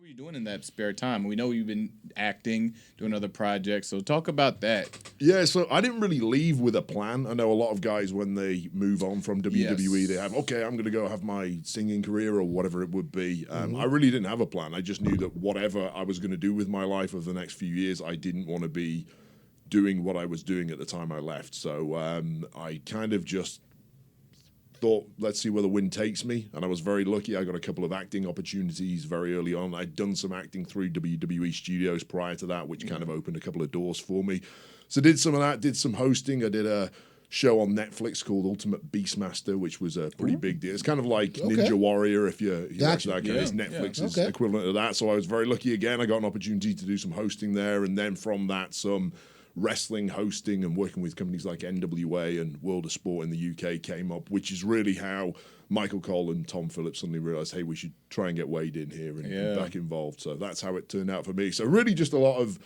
were you doing in that spare time? We know you've been acting, doing other projects, so talk about that. Yeah, so I didn't really leave with a plan. I know a lot of guys, when they move on from WWE, they have, okay, I'm going to go have my singing career or whatever it would be. I really didn't have a plan. I just knew that whatever I was going to do with my life over the next few years, I didn't want to be doing what I was doing at the time I left. So I kind of just thought, let's see where the wind takes me. And I was very lucky. I got a couple of acting opportunities very early on. I'd done some acting through WWE studios prior to that, which kind of opened a couple of doors for me. So did some of that, did some hosting. I did a show on Netflix called Ultimate Beastmaster, which was a pretty big deal. It's kind of like Ninja Warrior, if you watch that kind of Netflix's equivalent of that. So I was very lucky again. I got an opportunity to do some hosting there. And then from that, some wrestling hosting and working with companies like NWA and World of Sport in the UK came up, which is really how Michael Cole and Tom Phillips suddenly realized, hey, we should try and get Wade in here and back involved. So that's how it turned out for me. So really just a lot of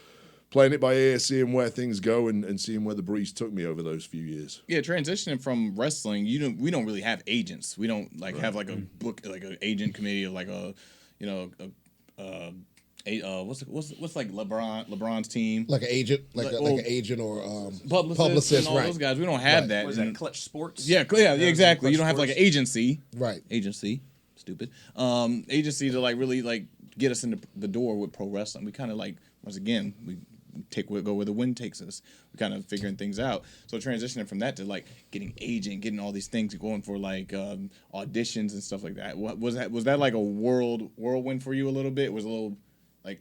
playing it by ear, seeing where things go and seeing where the breeze took me over those few years. Yeah, transitioning from wrestling, we don't really have agents. We don't have like a book, like an agent committee or like a, what's like LeBron's team, like an agent, like an agent or publicist and all those guys. We don't have that. Was that Clutch Sports? Yeah, exactly. You don't have like an agency, right? Agency, stupid. Agency to like really like get us into the door with pro wrestling. We kind of like once again we go where the wind takes us. We're kind of figuring things out. So transitioning from that to like getting agent, getting all these things, going for like auditions and stuff like that. Was that like a whirlwind for you a little bit? It was a little.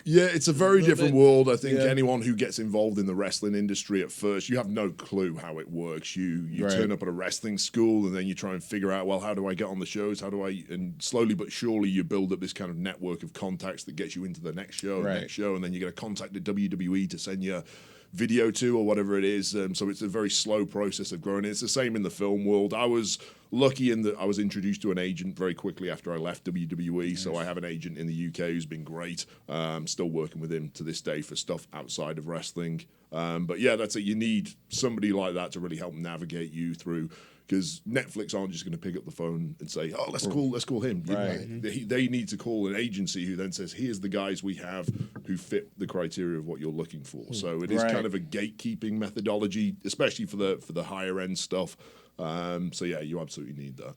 Yeah, it's a very different world. I think anyone who gets involved in the wrestling industry at first, you have no clue how it works. You turn up at a wrestling school and then you try and figure out, well, how do I get on the shows? And slowly but surely you build up this kind of network of contacts that gets you into the next show, and then you get a contact at WWE to send you video to or whatever it is. So it's a very slow process of growing. It's the same in the film world. I was lucky in that I was introduced to an agent very quickly after I left WWE. So I have an agent in the UK who's been great. Still working with him to this day for stuff outside of wrestling. But yeah, that's it. You need somebody like that to really help navigate you through, because Netflix aren't just going to pick up the phone and say, oh, let's call him. They need to call an agency who then says, here's the guys we have who fit the criteria of what you're looking for. So it is kind of a gatekeeping methodology, especially for the higher end stuff. So yeah, you absolutely need that.